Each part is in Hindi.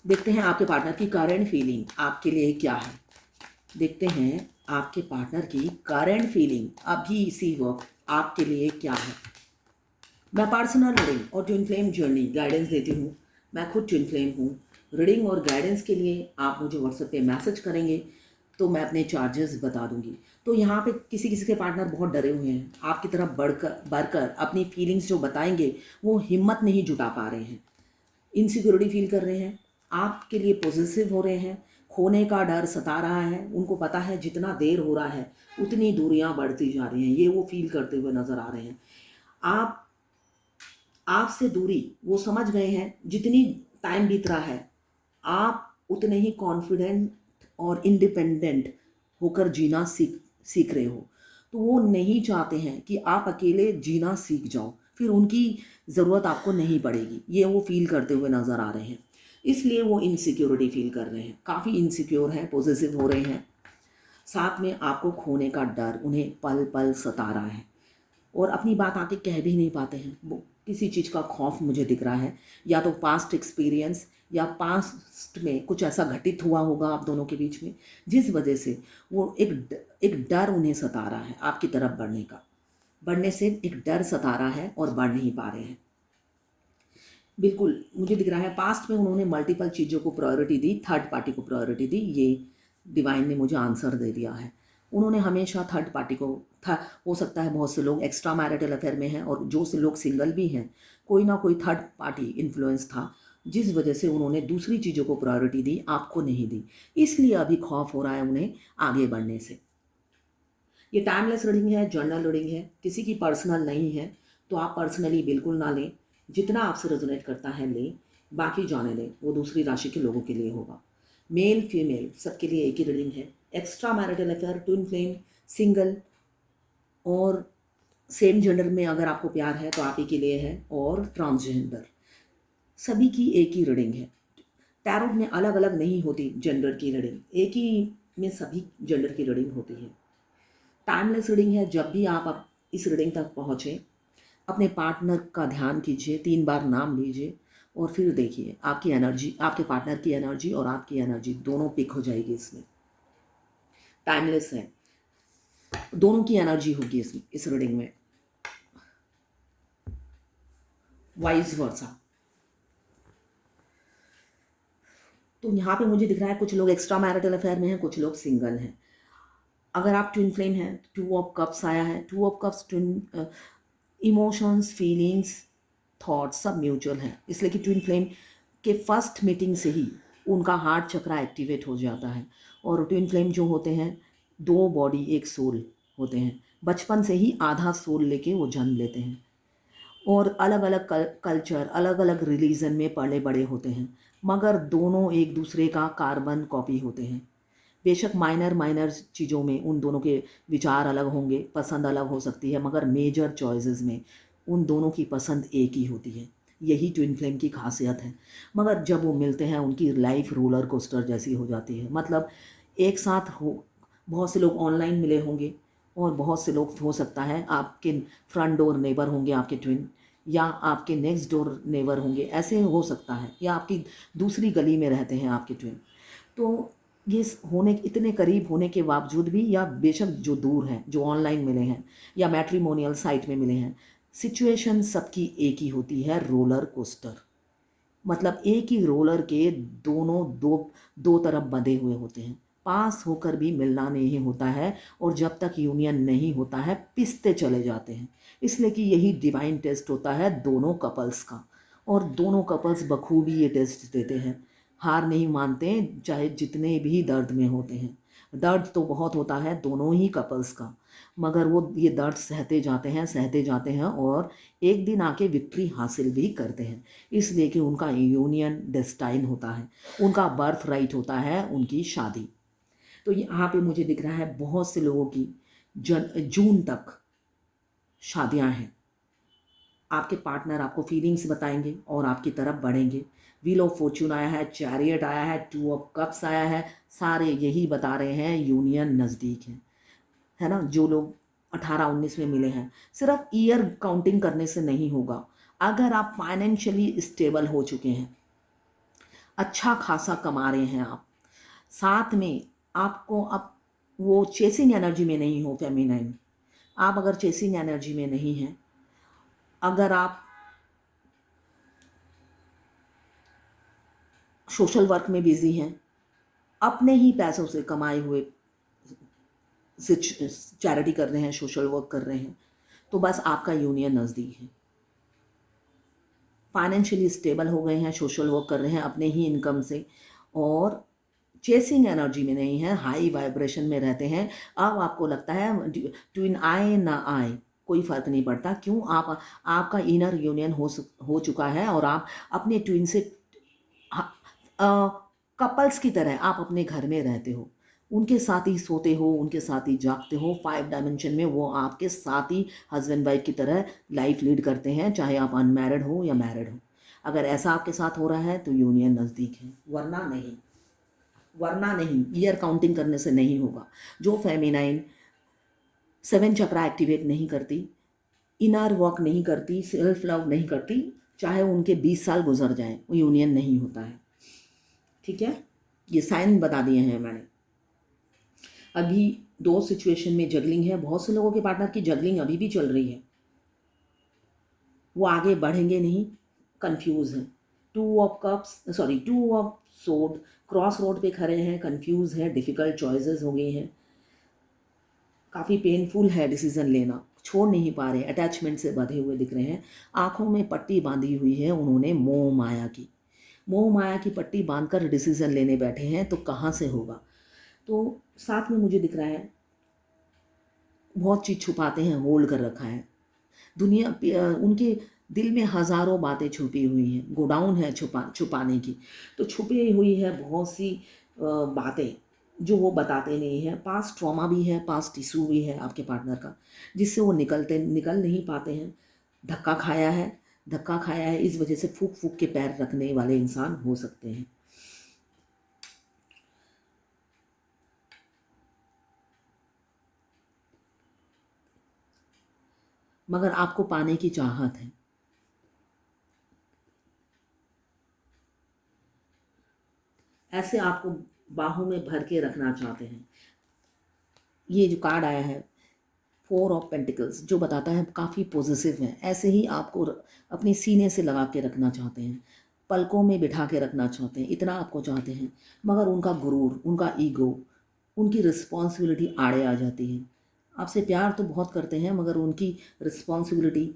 देखते हैं आपके पार्टनर की करंट फीलिंग आपके लिए क्या है। देखते हैं आपके पार्टनर की करंट फीलिंग अभी इसी वक्त आपके लिए क्या है। मैं पर्सनल रीडिंग और ट्विन फ्लेम जर्नी गाइडेंस देती हूँ। मैं खुद ट्विन फ्लेम हूँ। रीडिंग और गाइडेंस के लिए आप मुझे व्हाट्सएप पे मैसेज करेंगे तो मैं अपने चार्जेस बता दूंगी। तो यहाँ पे किसी किसी के पार्टनर बहुत डरे हुए हैं, आपकी तरफ बढ़कर अपनी फीलिंग्स जो बताएंगे वो हिम्मत नहीं जुटा पा रहे हैं, इनसिक्योरिटी फील कर रहे हैं, आपके लिए पॉजिटिव हो रहे हैं, खोने का डर सता रहा है। उनको पता है जितना देर हो रहा है उतनी दूरियां बढ़ती जा रही हैं, ये वो फील करते हुए नजर आ रहे हैं। आप आपसे दूरी वो समझ गए हैं। जितनी टाइम बीत रहा है आप उतने ही कॉन्फिडेंट और इंडिपेंडेंट होकर जीना सीख रहे हो। तो वो नहीं चाहते हैं कि आप अकेले जीना सीख जाओ, फिर उनकी ज़रूरत आपको नहीं पड़ेगी, ये वो फील करते हुए नज़र आ रहे हैं। इसलिए वो इनसिक्योरिटी फील कर रहे हैं, काफ़ी इनसिक्योर हैं, पॉजिटिव हो रहे हैं। साथ में आपको खोने का डर उन्हें पल पल सता रहा है और अपनी बात आके कह भी नहीं पाते हैं। वो किसी चीज़ का खौफ मुझे दिख रहा है, या तो पास्ट एक्सपीरियंस या पास्ट में कुछ ऐसा घटित हुआ होगा आप दोनों के बीच में, जिस वजह से वो एक डर उन्हें सता रहा है आपकी तरफ बढ़ने का। बढ़ने से एक डर सता रहा है और बढ़ नहीं पा रहे हैं। बिल्कुल मुझे दिख रहा है पास्ट में उन्होंने मल्टीपल चीज़ों को प्रायोरिटी दी, थर्ड पार्टी को प्रायोरिटी दी। ये डिवाइन ने मुझे आंसर दे दिया है। उन्होंने हमेशा थर्ड पार्टी को था। हो सकता है बहुत से लोग एक्स्ट्रा मैरिटल अफेयर में हैं और जो से लोग सिंगल भी हैं, कोई ना कोई थर्ड पार्टी इन्फ्लुएंस था जिस वजह से उन्होंने दूसरी चीज़ों को प्रायोरिटी दी, आपको नहीं दी। इसलिए अभी खौफ हो रहा है उन्हें आगे बढ़ने से। ये टाइमलेस रीडिंग है, जर्नल रीडिंग है, किसी की पर्सनल नहीं है। तो आप पर्सनली बिल्कुल ना लें, जितना आपसे रेजोनेट करता है लें, बाकी जाने दें, वो दूसरी राशि के लोगों के लिए होगा। मेल फीमेल सबके लिए एक ही रीडिंग है। Extra marital affair, twin flame, single और सेम जेंडर में अगर आपको प्यार है तो आप ही के लिए है, और ट्रांसजेंडर सभी की एक ही रीडिंग है। टैरोट में अलग अलग नहीं होती जेंडर की रीडिंग, एक ही में सभी जेंडर की रीडिंग होती है। टाइमलेस रीडिंग है। जब भी आप इस रीडिंग तक पहुँचे अपने पार्टनर का ध्यान कीजिए, 3 बार नाम लीजिए और फिर देखिए आपकी एनर्जी, आपके पार्टनर की एनर्जी और आपकी एनर्जी दोनों पिक हो जाएगी। इसमें टाइमलेस है, दोनों की एनर्जी होगी इसमें, इस रीडिंग में, वाइस वर्सा। तो यहाँ पे मुझे दिख रहा है कुछ लोग एक्स्ट्रा मैरिटल अफेयर में हैं, कुछ लोग सिंगल हैं। अगर आप ट्विन फ्लेम हैं, 2 ऑफ कप्स आया है। 2 of cups twin emotions, feelings, thoughts सब म्यूचुअल हैं, इसलिए कि ट्विन फ्लेम के फर्स्ट मीटिंग से ही उनका हार्ट चक्रा एक्टिवेट हो जाता है। और ट्विन फ्लेम जो होते हैं 2 बॉडी 1 सोल होते हैं। बचपन से ही आधा सोल लेके वो जन्म लेते हैं और अलग अलग कल्चर, अलग अलग रिलीजन में पले बड़े होते हैं, मगर दोनों एक दूसरे का कार्बन कॉपी होते हैं। बेशक माइनर माइनर चीज़ों में उन दोनों के विचार अलग होंगे, पसंद अलग हो सकती है, मगर मेजर चॉइसेस में उन दोनों की पसंद एक ही होती है। यही ट्विन फ्लेम की खासियत है। मगर जब वो मिलते हैं उनकी लाइफ रोलर कोस्टर जैसी हो जाती है। मतलब एक साथ हो, बहुत से लोग ऑनलाइन मिले होंगे और बहुत से लोग हो सकता है आपके फ्रंट डोर नेबर होंगे आपके ट्विन, या आपके नेक्स्ट डोर नेबर होंगे, ऐसे हो सकता है, या आपकी दूसरी गली में रहते हैं आपके ट्विन। तो ये होने इतने करीब होने के बावजूद भी, या बेशक जो दूर हैं, जो ऑनलाइन मिले हैं या मैट्रिमोनियल साइट में मिले हैं, सिचुएशन सबकी एक ही होती है, रोलर कोस्टर। मतलब एक ही रोलर के दोनों दो दो तरफ बंधे हुए होते हैं, पास होकर भी मिलना नहीं होता है, और जब तक यूनियन नहीं होता है पिसते चले जाते हैं। इसलिए कि यही डिवाइन टेस्ट होता है दोनों कपल्स का, और दोनों कपल्स बखूबी ये टेस्ट देते हैं, हार नहीं मानते चाहे जितने भी दर्द में होते हैं। दर्द तो बहुत होता है दोनों ही कपल्स का, मगर वो ये दर्द सहते जाते हैं, सहते जाते हैं, और एक दिन आके विक्ट्री हासिल भी करते हैं। इसलिए कि उनका यूनियन डेस्टाइन होता है, उनका बर्थ राइट होता है उनकी शादी। तो यहाँ पे मुझे दिख रहा है बहुत से लोगों की जून तक शादियां हैं। आपके पार्टनर आपको फीलिंग्स बताएंगे और आपकी तरफ बढ़ेंगे। व्हील ऑफ फॉर्चून आया है, चैरियट आया है, 2 ऑफ कप्स आया है, सारे यही बता रहे हैं यूनियन नज़दीक है ना। जो लोग 18-19 में मिले हैं, सिर्फ ईयर काउंटिंग करने से नहीं होगा। अगर आप फाइनेंशियली स्टेबल हो चुके हैं, अच्छा खासा कमा रहे हैं आप। साथ में आपको अब वो चेसिंग एनर्जी में नहीं हो फेमिनाइन। आप अगर चेसिंग एनर्जी में नहीं हैं, अगर आप सोशल वर्क में बिजी हैं, अपने ही पैसों से कमाए हुए से चैरिटी कर रहे हैं, सोशल वर्क कर रहे हैं, तो बस आपका यूनियन नज़दीक है। फाइनेंशियली स्टेबल हो गए हैं, सोशल वर्क कर रहे हैं अपने ही इनकम से, और चेसिंग एनर्जी में नहीं है, हाई वाइब्रेशन में रहते हैं। अब आपको लगता है ट्विन आए ना आए कोई फ़र्क नहीं पड़ता। क्यों? आपका इनर यूनियन हो चुका है और आप अपने ट्विन से कपल्स की तरह आप अपने घर में रहते हो, उनके साथ ही सोते हो, उनके साथ ही जागते हो। 5 डायमेंशन में वो आपके साथ ही हस्बैंड वाइफ की तरह लाइफ लीड करते हैं, चाहे आप अनमैरिड हो या मैरिड हो। अगर ऐसा आपके साथ हो रहा है तो यूनियन नज़दीक है, वरना नहीं। वरना नहीं, ईयर काउंटिंग करने से नहीं होगा। जो फेमिनाइन 7 चक्रा एक्टिवेट नहीं करती, इनर वर्क नहीं करती, सेल्फ लव नहीं करती, चाहे उनके 20 साल गुजर जाएं, वो यूनियन नहीं होता है। ठीक है, ये साइन बता दिए हैं मैंने। अभी 2 सिचुएशन में जगलिंग है। बहुत से लोगों के पार्टनर की जगलिंग अभी भी चल रही है, वो आगे बढ़ेंगे नहीं, कंफ्यूज हैं। 2 ऑफ सोर्ड, क्रॉस रोड पे खड़े हैं, कंफ्यूज है, डिफ़िकल्ट चॉइसेस हो गई हैं, काफ़ी पेनफुल है डिसीज़न लेना, छोड़ नहीं पा रहे, अटैचमेंट से बंधे हुए दिख रहे हैं। आँखों में पट्टी बांधी हुई है उन्होंने मोह माया की। मोह माया की पट्टी बांधकर डिसीज़न लेने बैठे हैं, तो कहाँ से होगा? तो साथ में मुझे दिख रहा है बहुत चीज़ छुपाते हैं, होल्ड कर रखा है। उनके दिल में हज़ारों बातें छुपी हुई हैं, गोडाउन है छुपाने की। तो छुपी हुई है बहुत सी बातें जो वो बताते नहीं हैं। पास्ट ट्रॉमा भी है, पास्ट इशू भी है आपके पार्टनर का, जिससे वो निकल नहीं पाते हैं। धक्का खाया है, धक्का खाया है, इस वजह से फूक फूक के पैर रखने वाले इंसान हो सकते हैं। मगर आपको पाने की चाहत है। ऐसे आपको बाहों में भर के रखना चाहते हैं। ये जो कार्ड आया है 4 ऑफ पेंटिकल्स, जो बताता है काफ़ी पॉजिटिव है। ऐसे ही आपको अपने सीने से लगा के रखना चाहते हैं, पलकों में बिठा के रखना चाहते हैं, इतना आपको चाहते हैं। मगर उनका गुरूर, उनका ईगो, उनकी रिस्पॉन्सिबिलिटी आड़े आ जाती है। आपसे प्यार तो बहुत करते हैं, मगर उनकी रिस्पॉन्सिबिलिटी,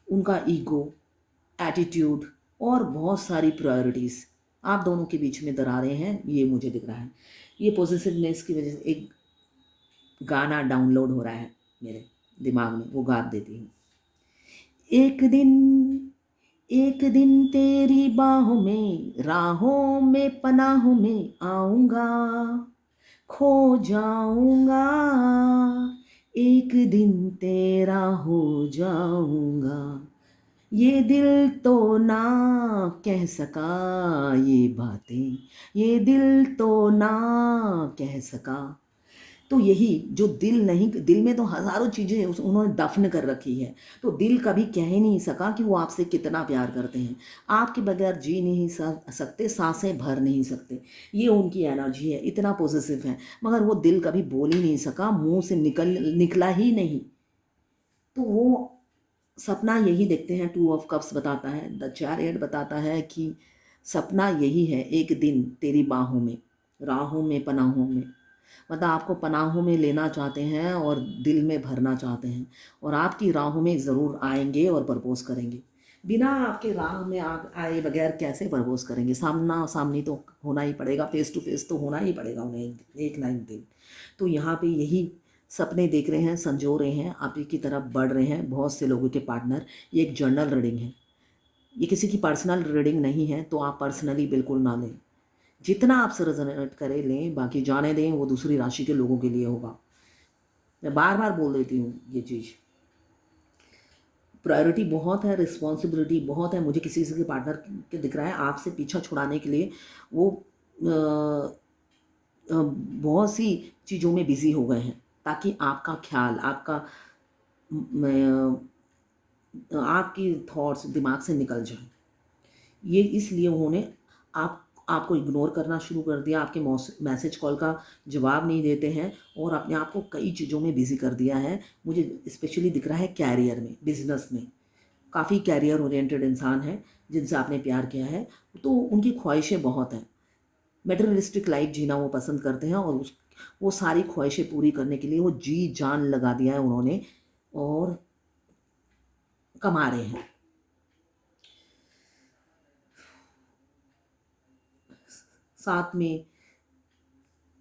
उनका ईगो, एटीट्यूड और बहुत सारी प्रायोरिटीज़, आप दोनों के बीच में दरारें हैं, ये मुझे दिख रहा है। ये पॉजिटिवनेस की वजह से एक गाना डाउनलोड हो रहा है मेरे दिमाग में, वो गा देती हूँ। एक दिन, एक दिन तेरी बाहों में, राहों में, पनाहों में आऊँगा, खो जाऊँगा, एक दिन तेरा हो जाऊँगा। ये दिल तो ना कह सका ये बातें, ये दिल तो ना कह सका। तो यही जो दिल नहीं, दिल में तो हज़ारों चीज़ें उन्होंने दफ़न कर रखी है, तो दिल कभी कह ही नहीं सका कि वो आपसे कितना प्यार करते हैं। आपके बगैर जी नहीं सकते, सांसें भर नहीं सकते। ये उनकी एनर्जी है, इतना पॉजिटिव है, मगर वो दिल कभी बोल ही नहीं सका, मुंह से निकला ही नहीं। तो वो सपना यही देखते हैं। 2 ऑफ कप्स बताता है, द चैरियट बताता है कि सपना यही है, एक दिन तेरी बाहों में, राहों में, पनाहों में, मतलब आपको पनाहों में लेना चाहते हैं और दिल में भरना चाहते हैं, और आपकी राहों में ज़रूर आएंगे और प्रपोज करेंगे। बिना आपके राह में आप आए बगैर कैसे प्रपोज करेंगे? सामना सामनी तो होना ही पड़ेगा, फेस टू फेस तो होना ही पड़ेगा उन्हें एक ना एक दिन। तो यहाँ पे यही सपने देख रहे हैं, संजो रहे हैं, आप ही की तरफ बढ़ रहे हैं बहुत से लोगों के पार्टनर। ये एक जर्नल रीडिंग है, ये किसी की पर्सनल रीडिंग नहीं है, तो आप पर्सनली बिल्कुल ना लें। जितना आपसे रेजोनेट करे लें, बाकी जाने दें, वो दूसरी राशि के लोगों के लिए होगा। मैं बार बार बोल देती हूँ ये चीज़। प्रायोरिटी बहुत है, रिस्पॉन्सिबिलिटी बहुत है। मुझे किसी के पार्टनर के दिख रहा है आपसे पीछा छुड़ाने के लिए वो बहुत सी चीज़ों में बिजी हो गए हैं, ताकि आपका ख्याल, आपकी थॉट्स दिमाग से निकल जाए। ये इसलिए उन्होंने आपको इग्नोर करना शुरू कर दिया, आपके मैसेज कॉल का जवाब नहीं देते हैं और अपने आप को कई चीज़ों में बिज़ी कर दिया है। मुझे स्पेशली दिख रहा है कैरियर में, बिजनेस में। काफ़ी कैरियर ओरिएंटेड इंसान है जिनसे आपने प्यार किया है, तो उनकी ख्वाहिशें बहुत हैं। मेटेरियलिस्टिक लाइफ जीना वो पसंद करते हैं और वो सारी ख्वाहिशें पूरी करने के लिए वो जी जान लगा दिया है उन्होंने और कमा रहे हैं। साथ में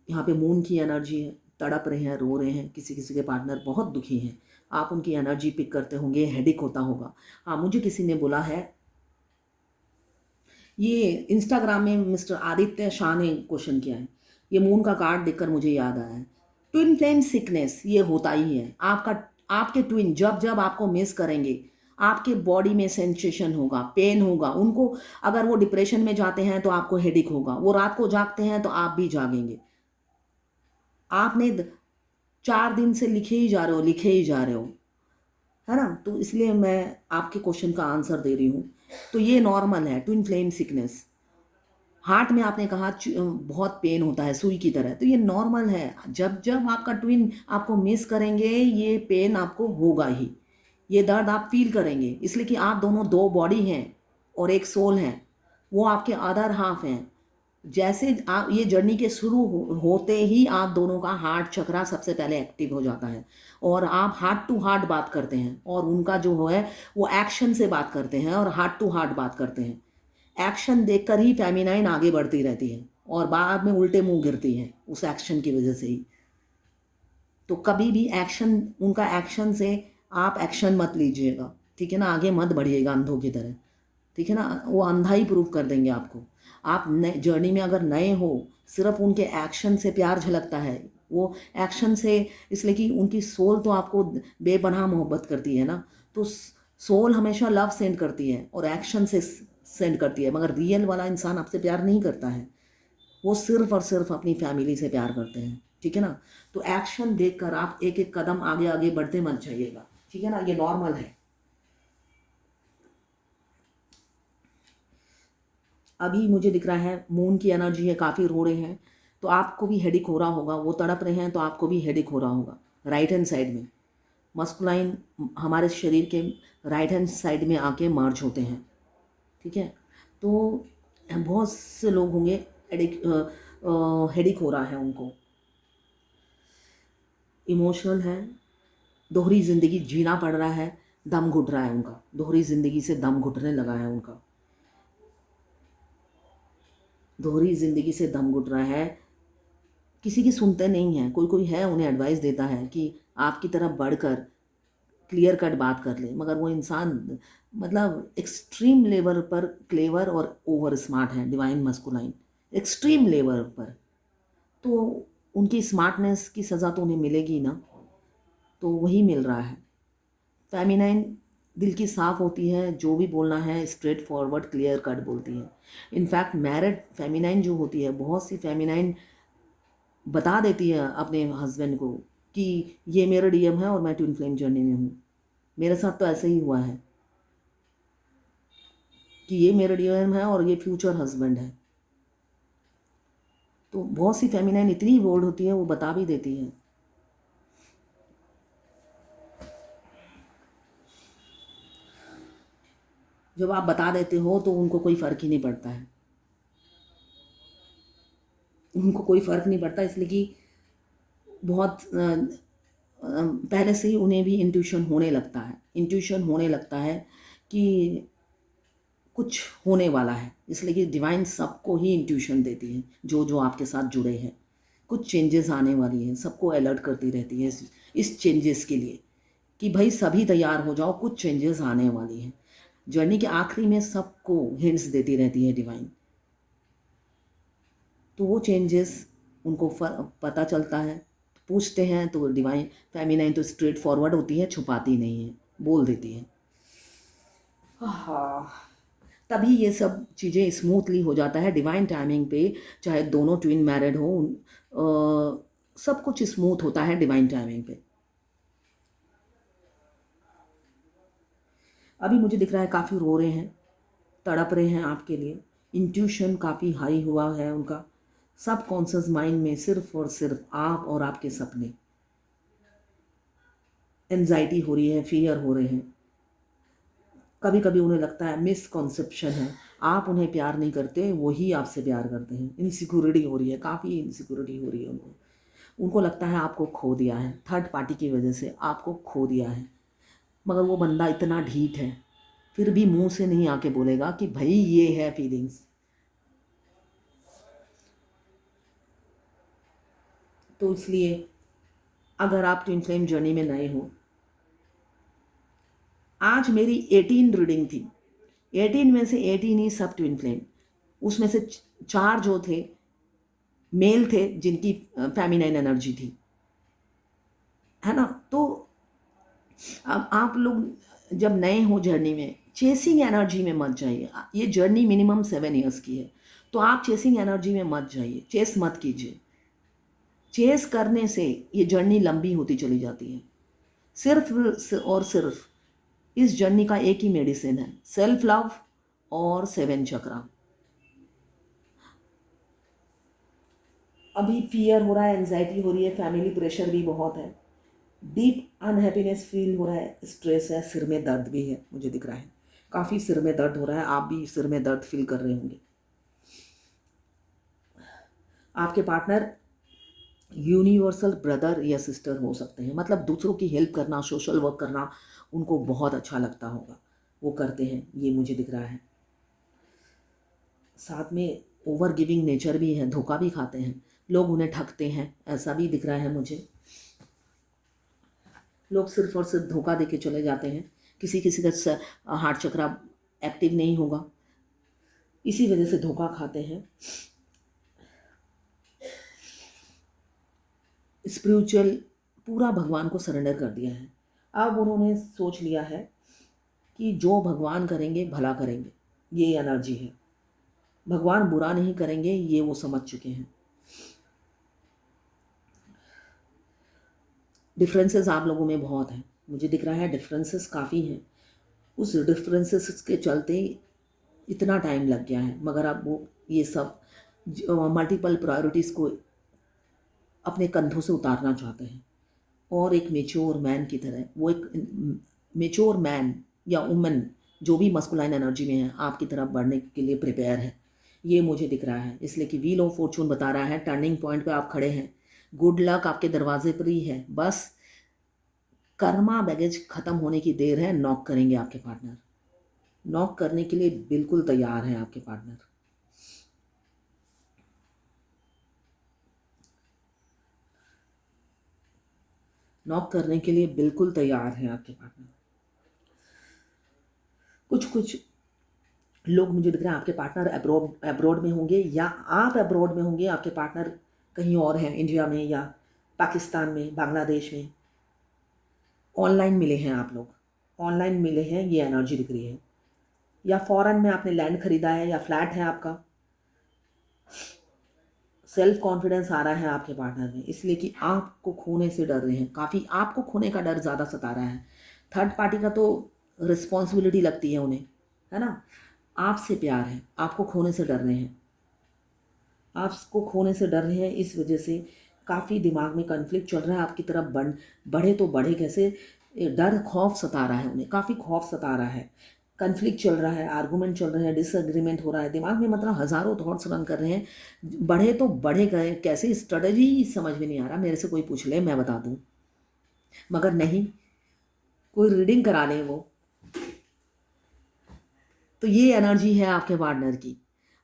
यहाँ पे मून की एनर्जी है, तड़प रहे हैं, रो रहे हैं, किसी किसी के पार्टनर बहुत दुखी हैं, आप उनकी एनर्जी पिक करते होंगे, हेडेक होता होगा। हाँ, मुझे किसी ने बोला है, ये इंस्टाग्राम में मिस्टर आदित्य शाह ने क्वेश्चन किया है, ये मून का कार्ड देखकर मुझे याद आया है। ट्विन फ्लेम सिकनेस ये होता ही है, आपके ट्विन जब जब आपको मिस करेंगे, आपके बॉडी में सेंसेशन होगा, पेन होगा। उनको अगर वो डिप्रेशन में जाते हैं तो आपको हेडेक होगा, वो रात को जागते हैं तो आप भी जागेंगे। आपने 4 दिन से लिखे ही जा रहे हो, लिखे ही जा रहे हो, है ना। तो इसलिए मैं आपके क्वेश्चन का आंसर दे रही हूँ। तो ये नॉर्मल है, ट्विन फ्लेम सिकनेस। हार्ट में आपने कहा बहुत पेन होता है सुई की तरह, तो ये नॉर्मल है। जब जब आपका ट्विन आपको मिस करेंगे ये पेन आपको होगा ही, ये दर्द आप फील करेंगे, इसलिए कि आप दोनों दो बॉडी हैं और एक सोल है, वो आपके अदर हाफ हैं। जैसे आप ये जर्नी के शुरू होते ही आप दोनों का हार्ट चक्रा सबसे पहले एक्टिव हो जाता है और आप हार्ट टू हार्ट बात करते हैं और उनका जो है वो एक्शन से बात करते हैं और हार्ट टू हार्ट बात करते हैं। एक्शन देखकर ही फेमिनाइन आगे बढ़ती रहती है और बाद में उल्टे मुंह गिरती है उस एक्शन की वजह से ही। तो कभी भी एक्शन, उनका एक्शन से आप एक्शन मत लीजिएगा, ठीक है ना। आगे मत बढ़िएगा अंधों की तरह, ठीक है ना। वो अंधा ही प्रूव कर देंगे आपको। आप नए जर्नी में अगर नए हो, सिर्फ उनके एक्शन से प्यार झलकता है, वो एक्शन से, इसलिए कि उनकी सोल तो आपको बेपनाह मोहब्बत करती है ना। तो सोल हमेशा लव सेंड करती है और एक्शन से सेंड करती है, मगर रियल वाला इंसान आपसे प्यार नहीं करता है, वो सिर्फ और सिर्फ अपनी फैमिली से प्यार करते हैं, ठीक है ना। तो एक्शन देखकर आप एक एक कदम आगे आगे बढ़ते मत जाइएगा, ठीक है ना, ये नॉर्मल है। अभी मुझे दिख रहा है मून की एनर्जी है, काफ़ी रो रहे हैं, तो आपको भी हेडेक हो रहा होगा। वो तड़प रहे हैं तो आपको भी हेडेक हो रहा होगा। राइट हैंड साइड में मस्कुलाइन हमारे शरीर के राइट हैंड साइड में आके मर्ज होते हैं, ठीक है। तो बहुत से लोग होंगे हेडेक हो रहा है उनको, इमोशनल है, दोहरी ज़िंदगी जीना पड़ रहा है, दम घुट रहा है उनका, दोहरी ज़िंदगी से दम घुटने लगा है उनका, दोहरी ज़िंदगी से दम घुट रहा है। किसी की सुनते नहीं हैं, कोई कोई है उन्हें एडवाइस देता है कि आपकी तरफ बढ़कर क्लियर कट बात कर ले, मगर वो इंसान मतलब एक्सट्रीम लेवल पर क्लेवर और ओवर स्मार्ट है, डिवाइन मस्कुलाइन एक्सट्रीम लेवल पर। तो उनकी स्मार्टनेस की सज़ा तो उन्हें मिलेगी ना, तो वही मिल रहा है। फेमिनाइन दिल की साफ़ होती है, जो भी बोलना है स्ट्रेट फॉरवर्ड क्लियर कट बोलती है। इनफैक्ट मैरिड फेमिनाइन जो होती है, बहुत सी फेमिनाइन बता देती है अपने हस्बैंड को कि ये मेरा डीएम है और मैं ट्विन फ्लेम जर्नी में हूँ। मेरे साथ तो ऐसे ही हुआ है कि ये मेरा डीएम है और ये फ्यूचर हस्बैंड है। तो बहुत सी फेमिनाइन इतनी बोल्ड होती है, वो बता भी देती है। जब आप बता देते हो तो उनको कोई फ़र्क ही नहीं पड़ता है, उनको कोई फ़र्क नहीं पड़ता, इसलिए कि बहुत पहले से ही उन्हें भी इंट्यूशन होने लगता है, इंट्यूशन होने लगता है कि कुछ होने वाला है, इसलिए कि डिवाइन सबको ही इंट्यूशन देती है, जो जो आपके साथ जुड़े हैं। कुछ चेंजेस आने वाली हैं, सबको अलर्ट करती रहती है इस चेंजेस के लिए कि भाई सभी तैयार हो जाओ, कुछ चेंजेस आने वाली हैं। जर्नी के आखिरी में सबको हिंट्स देती रहती है डिवाइन। तो वो चेंजेस उनको पता चलता है, पूछते हैं तो डिवाइन फेमिनाइन तो स्ट्रेट फॉरवर्ड होती है, छुपाती नहीं है, बोल देती है। हाँ, तभी ये सब चीज़ें स्मूथली हो जाता है डिवाइन टाइमिंग पे। चाहे दोनों ट्विन मैरिड हो, सब कुछ स्मूथ होता है डिवाइन टाइमिंग पे। अभी मुझे दिख रहा है काफ़ी रो रहे हैं, तड़प रहे हैं आपके लिए, इंट्यूशन काफ़ी हाई हुआ है उनका। सब कॉन्शियस माइंड में सिर्फ और सिर्फ आप और आपके सपने। एंजाइटी हो रही है, फियर हो रहे हैं। कभी कभी उन्हें लगता है मिसकॉन्सेप्शन है, आप उन्हें प्यार नहीं करते, वही आपसे प्यार करते हैं। इनसिक्योरिटी हो रही है, काफ़ी इनसिक्योरिटी हो रही है उनको। उनको लगता है आपको खो दिया है, थर्ड पार्टी की वजह से आपको खो दिया है। मगर वो बंदा इतना ढीठ है, फिर भी मुंह से नहीं आके बोलेगा कि भाई ये है फीलिंग्स। तो इसलिए अगर आप ट्विन फ्लेम जर्नी में नए हो, आज मेरी 18 रीडिंग थी। 18 में से 18 ही सब ट्विन फ्लेम। उसमें से 4 जो थे मेल थे, जिनकी फेमिनाइन एनर्जी थी, है ना। तो अब आप लोग जब नए हो जर्नी में, चेसिंग एनर्जी में मत जाइए। ये जर्नी मिनिमम 7 ईयर्स की है, तो आप चेसिंग एनर्जी में मत जाइए, चेस मत कीजिए। चेस करने से ये जर्नी लंबी होती चली जाती है। सिर्फ और सिर्फ इस जर्नी का एक ही मेडिसिन है, सेल्फ लव और 7 चक्रा। अभी फियर हो रहा है, एंजाइटी हो रही है, फैमिली प्रेशर भी बहुत है, डीप अनहैप्पीनेस फील हो रहा है, स्ट्रेस है, सिर में दर्द भी है, मुझे दिख रहा है काफ़ी सिर में दर्द हो रहा है। आप भी सिर में दर्द फील कर रहे होंगे। आपके पार्टनर यूनिवर्सल ब्रदर या सिस्टर हो सकते हैं, मतलब दूसरों की हेल्प करना, सोशल वर्क करना उनको बहुत अच्छा लगता होगा, वो करते हैं, ये मुझे दिख रहा है। साथ में ओवर गिविंग नेचर भी है, धोखा भी खाते हैं, लोग उन्हें ठगते हैं, ऐसा भी दिख रहा है मुझे। लोग सिर्फ और सिर्फ धोखा देके चले जाते हैं। किसी किसी का हार्ट चक्रा एक्टिव नहीं होगा, इसी वजह से धोखा खाते हैं। स्पिरिचुअल पूरा भगवान को सरेंडर कर दिया है। अब उन्होंने सोच लिया है कि जो भगवान करेंगे भला करेंगे, ये एनर्जी है। भगवान बुरा नहीं करेंगे, ये वो समझ चुके हैं। डिफरेंसेस आप लोगों में बहुत हैं, मुझे दिख रहा है डिफरेंसेस काफ़ी हैं। उस डिफरेंसेस के चलते इतना टाइम लग गया है, मगर अब वो ये सब मल्टीपल प्रायोरिटीज़ को अपने कंधों से उतारना चाहते हैं और एक मेच्योर मैन की तरह, वो एक मेच्योर मैन या वुमन जो भी मस्कुलाइन एनर्जी में है, आपकी तरफ बढ़ने के लिए प्रिपेयर है, ये मुझे दिख रहा है। इसलिए कि व्हील ऑफ फॉर्चून बता रहा है टर्निंग पॉइंट पे आप खड़े हैं, गुड लक आपके दरवाजे पर ही है, बस कर्मा बैगेज खत्म होने की देर है। नॉक करेंगे आपके पार्टनर, नॉक करने के लिए बिल्कुल तैयार हैं आपके पार्टनर। नॉक करने के लिए बिल्कुल तैयार हैं आपके पार्टनर। कुछ कुछ लोग मुझे दिख रहे हैं आपके पार्टनर अब्रॉड में होंगे, या आप अब्रॉड में होंगे, आपके पार्टनर कहीं और हैं, इंडिया में या पाकिस्तान में, बांग्लादेश में। ऑनलाइन मिले हैं आप लोग, ऑनलाइन मिले हैं, ये एनर्जी दिख रही है। या फॉरेन में आपने लैंड खरीदा है या फ्लैट है आपका। सेल्फ कॉन्फिडेंस आ रहा है आपके पार्टनर में, इसलिए कि आपको खोने से डर रहे हैं, काफ़ी आपको खोने का डर ज़्यादा सता रहा है। थर्ड पार्टी का तो रिस्पॉन्सिबिलिटी लगती है उन्हें, है ना। आपसे प्यार है, आपको खोने से डर रहे हैं, आपको खोने से डर रहे हैं। इस वजह से काफ़ी दिमाग में कन्फ्लिक्ट चल रहा है, आपकी तरफ बढ़े तो बढ़े कैसे, डर खौफ सता रहा है उन्हें, काफ़ी खौफ सता रहा है। कन्फ्लिक्ट चल रहा है, आर्गूमेंट चल रहे हैं, डिसएग्रीमेंट हो रहा है दिमाग में, मतलब हज़ारों थॉट्स रन कर रहे हैं। बढ़े तो बढ़े गए कैसे, स्ट्रेटजी समझ में नहीं आ रहा। मेरे से कोई पूछ ले मैं बता दूँ, मगर नहीं, कोई रीडिंग करा ले वो। तो ये एनर्जी है आपके पार्टनर की।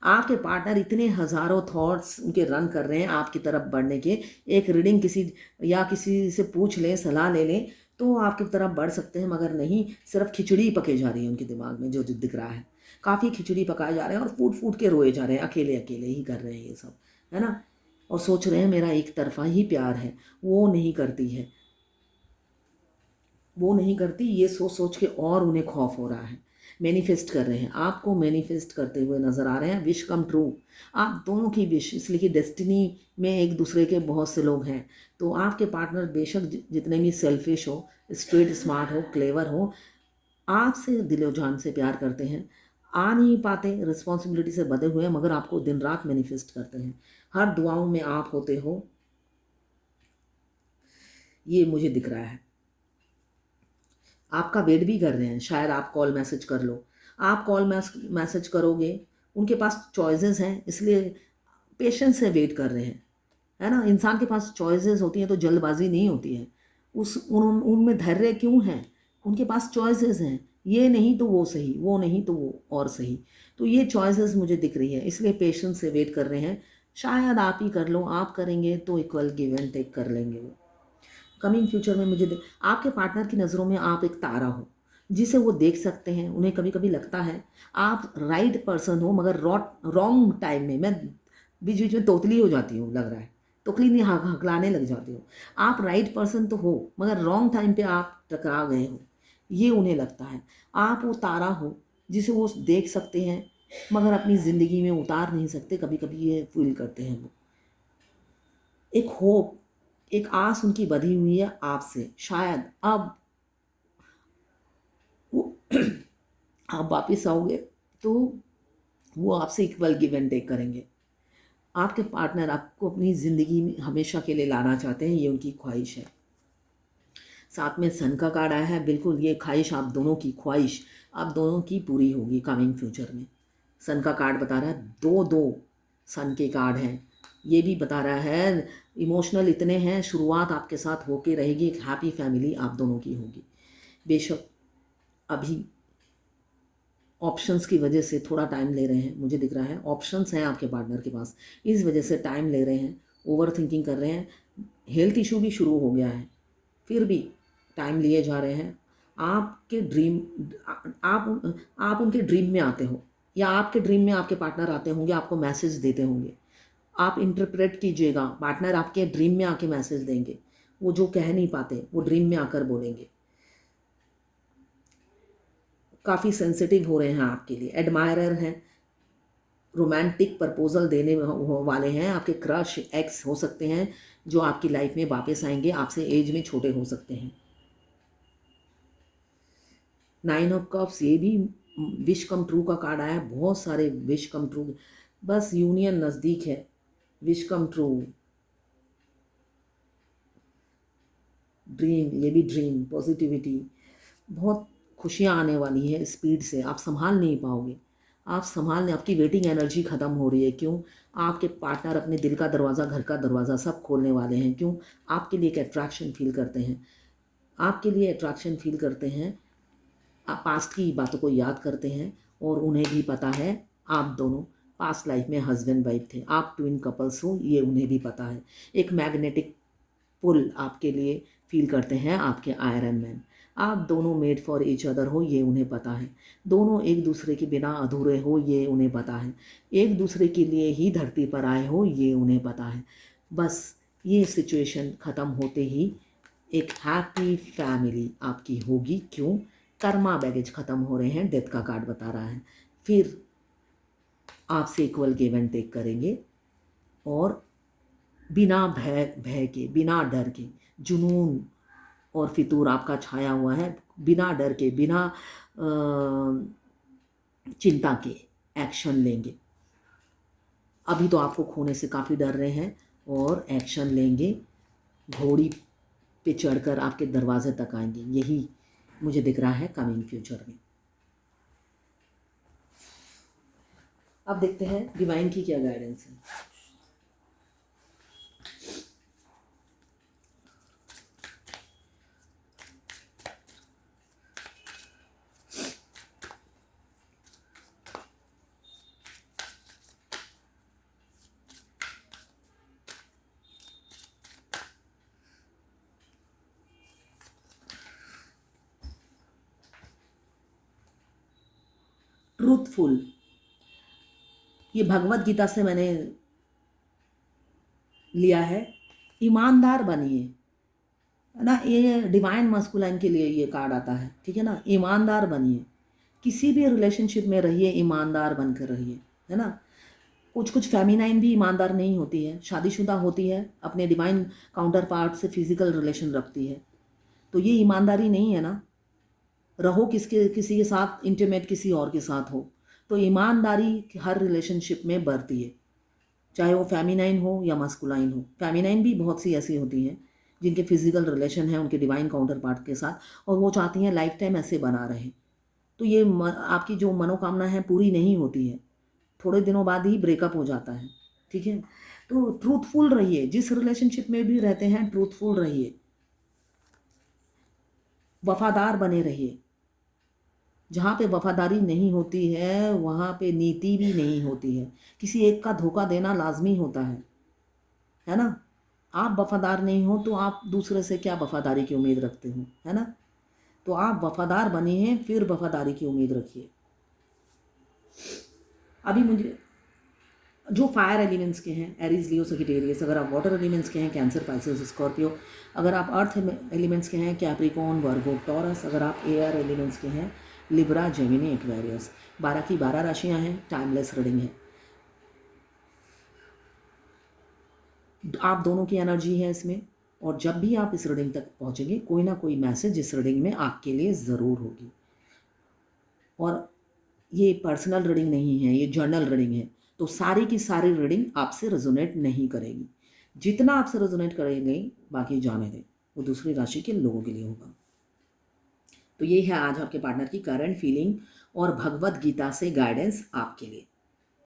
आपके पार्टनर इतने हज़ारों थॉट्स उनके रन कर रहे हैं आपकी तरफ बढ़ने के। एक रीडिंग किसी से पूछ लें, सलाह ले लें, तो आपकी तरफ बढ़ सकते हैं, मगर नहीं, सिर्फ खिचड़ी पके जा रही है उनके दिमाग में, जो दिख रहा है काफ़ी खिचड़ी पकाए जा रहे हैं और फूट फूट के रोए जा रहे हैं, अकेले अकेले ही कर रहे हैं ये सब, है ना। और सोच रहे हैं मेरा एक तरफा ही प्यार है, वो नहीं करती है, वो नहीं करती, ये सोच सोच के और उन्हें खौफ हो रहा है। मैनिफेस्ट कर रहे हैं, आपको मैनिफेस्ट करते हुए नज़र आ रहे हैं। विश कम ट्रू, आप दोनों की विश, इसलिए कि डेस्टिनी में एक दूसरे के बहुत से लोग हैं। तो आपके पार्टनर बेशक जितने भी सेल्फिश हो, स्ट्रेट स्मार्ट हो, क्लेवर हो, आपसे दिलो जान से प्यार करते हैं, आ नहीं पाते, रिस्पॉन्सिबिलिटी से बंधे हुए हैं, मगर आपको दिन रात मैनिफेस्ट करते हैं। हर दुआओं में आप होते हो, ये मुझे दिख रहा है। आपका वेट भी कर रहे हैं, शायद आप कॉल मैसेज कर लो। आप कॉल मैसेज करोगे, उनके पास चॉइसेस हैं, इसलिए पेशेंस से वेट कर रहे हैं, है ना। इंसान के पास चॉइसेस होती हैं तो जल्दबाजी नहीं होती है। उनमें धैर्य क्यों है? उनके पास चॉइसेस हैं, ये नहीं तो वो सही, वो नहीं तो वो और सही। तो ये चॉइसेस मुझे दिख रही है, इसलिए पेशेंस से वेट कर रहे हैं। शायद आप ही कर लो, आप करेंगे तो इक्वल गिव एंड टेक कर लेंगे वो। कमिंग फ्यूचर में आपके पार्टनर की नज़रों में आप एक तारा हो जिसे वो देख सकते हैं। उन्हें कभी कभी लगता है आप राइट पर्सन हो, मगर रॉन्ग टाइम में। मैं बीच बीच में तोतली हो जाती हूँ, लग रहा है तोतली नहीं, हकलाने लग जाती हूँ। आप राइट पर्सन तो हो, मगर रॉन्ग टाइम पे आप टकरा गए हो, ये उन्हें लगता है। आप वो तारा हो जिसे वो देख सकते हैं, मगर अपनी ज़िंदगी में उतार नहीं सकते। कभी कभी ये फील करते हैं वो। एक होप, एक आस उनकी बधी हुई है आपसे। शायद अब वो आप वापिस आओगे तो वो आपसे इक्वल गिव एंड टेक करेंगे। आपके पार्टनर आपको अपनी ज़िंदगी में हमेशा के लिए लाना चाहते हैं, ये उनकी ख्वाहिश है। साथ में सन का कार्ड आया है, बिल्कुल ये ख्वाहिश आप दोनों की, ख्वाहिश आप दोनों की पूरी होगी कमिंग फ्यूचर में। सन का कार्ड बता रहा है, दो दो सन के कार्ड हैं। ये भी बता रहा है इमोशनल इतने हैं, शुरुआत आपके साथ होके रहेगी, एक हैप्पी फैमिली आप दोनों की होगी। बेशक अभी ऑप्शंस की वजह से थोड़ा टाइम ले रहे हैं, मुझे दिख रहा है ऑप्शंस हैं आपके पार्टनर के पास, इस वजह से टाइम ले रहे हैं, ओवर थिंकिंग कर रहे हैं। हेल्थ इशू भी शुरू हो गया है, फिर भी टाइम लिए जा रहे हैं। आपके ड्रीम, आप उनके ड्रीम में आते हो, या आपके ड्रीम में आपके पार्टनर आते होंगे, आपको मैसेज देते होंगे। आप इंटरप्रेट कीजिएगा, पार्टनर आपके ड्रीम में आके मैसेज देंगे। वो जो कह नहीं पाते वो ड्रीम में आकर बोलेंगे। काफ़ी सेंसिटिव हो रहे हैं आपके लिए, एडमायरर हैं, रोमांटिक प्रपोजल देने वाले हैं। आपके क्रश एक्स हो सकते हैं जो आपकी लाइफ में वापस आएंगे, आपसे एज में छोटे हो सकते हैं। 9 ऑफ कप्स, ये भी विश कम ट्रू का कार्ड आया है। बहुत सारे विश कम ट्रू, बस यूनियन नज़दीक है। विश कम ट्रू, ड्रीम, ये भी ड्रीम, पॉजिटिविटी, बहुत खुशियाँ आने वाली है स्पीड से। आप संभाल नहीं पाओगे, आप संभालने, आपकी वेटिंग एनर्जी ख़त्म हो रही है। क्यों? आपके पार्टनर अपने दिल का दरवाज़ा, घर का दरवाज़ा सब खोलने वाले हैं। क्यों? आपके लिए एक अट्रैक्शन फील करते हैं, आपके लिए अट्रैक्शन फील करते हैं। आप पास्ट की बातों को याद करते हैं, और उन्हें भी पता है आप दोनों पास्ट लाइफ में हस्बैंड वाइफ थे, आप ट्विन कपल्स हो, ये उन्हें भी पता है। एक मैग्नेटिक पुल आपके लिए फील करते हैं आपके आयरन मैन। आप दोनों मेड फॉर ईच अदर हो, ये उन्हें पता है। दोनों एक दूसरे के बिना अधूरे हो, ये उन्हें पता है। एक दूसरे के लिए ही धरती पर आए हो, ये उन्हें पता है। बस ये सिचुएशन ख़त्म होते ही एक हैप्पी फैमिली आपकी होगी। क्यों? कर्मा बैगेज ख़त्म हो रहे हैं, डेथ का कार्ड बता रहा है। फिर आपसे इक्वल गिव एंड टेक करेंगे, और बिना भय के, बिना डर के, जुनून और फितूर आपका छाया हुआ है, बिना डर के, बिना चिंता के एक्शन लेंगे। अभी तो आपको खोने से काफ़ी डर रहे हैं, और एक्शन लेंगे, घोड़ी पे चढ़कर आपके दरवाजे तक आएंगे। यही मुझे दिख रहा है कमिंग फ्यूचर में। अब देखते हैं डिवाइन की क्या गाइडेंस है। ट्रूथफुल, ये भगवत गीता से मैंने लिया है। ईमानदार बनिए, है ना, ये डिवाइन मस्कुलाइन के लिए ये कार्ड आता है, ठीक है ना। ईमानदार बनिए, किसी भी रिलेशनशिप में रहिए, ईमानदार बनकर रहिए, है ना। कुछ कुछ फेमिनाइन भी ईमानदार नहीं होती है, शादीशुदा होती है, अपने डिवाइन काउंटर पार्ट से फिजिकल रिलेशन रखती है, तो ये ईमानदारी नहीं है ना। रहो किसी के साथ इंटीमेट, किसी और के साथ हो, तो ईमानदारी हर रिलेशनशिप में बढ़ती है, चाहे वो फेमिनाइन हो या मास्कुलाइन हो। फेमिनाइन भी बहुत सी ऐसी होती हैं जिनके फिजिकल रिलेशन है उनके डिवाइन काउंटर पार्ट के साथ, और वो चाहती हैं लाइफ टाइम ऐसे बना रहे। तो ये आपकी जो मनोकामना है पूरी नहीं होती है, थोड़े दिनों बाद ही ब्रेकअप हो जाता है, ठीक है। तो ट्रूथफुल रहिए, जिस रिलेशनशिप में भी रहते हैं ट्रूथफुल रहिए, वफादार बने रहिए। जहाँ पे वफादारी नहीं होती है वहाँ पे नीति भी नहीं होती है, किसी एक का धोखा देना लाजमी होता है ना। आप वफादार नहीं हो तो आप दूसरे से क्या वफादारी की उम्मीद रखते हो, है ना। तो आप वफादार बनिए, फिर वफादारी की उम्मीद रखिए। अभी मुझे जो फायर एलिमेंट्स के हैं, एरीज, लियो, सजिटेरियस, अगर आप वाटर एलिमेंट्स के हैं, कैंसर, पाइसेस, स्कॉर्पियो, अगर आप अर्थ एलिमेंट्स के हैं, कैप्रिकॉर्न, वर्गो, टॉरस, अगर आप एयर एलिमेंट्स के हैं, लिब्रा, जेमिनी, एक्वेरियस। 12 की 12 राशियां हैं, टाइमलेस रीडिंग है। आप दोनों की एनर्जी है इसमें, और जब भी आप इस रीडिंग तक पहुंचेंगे कोई ना कोई मैसेज इस रीडिंग में आपके लिए ज़रूर होगी। और ये पर्सनल रीडिंग नहीं है, ये जर्नल रीडिंग है, तो सारी की सारी रीडिंग आपसे रेजोनेट नहीं करेगी। जितना आपसे रेजोनेट करेंगे बाकी जाने दें, वो दूसरी राशि के लोगों के लिए होगा। तो ये है आज आपके पार्टनर की करंट फीलिंग और भगवत गीता से गाइडेंस आपके लिए।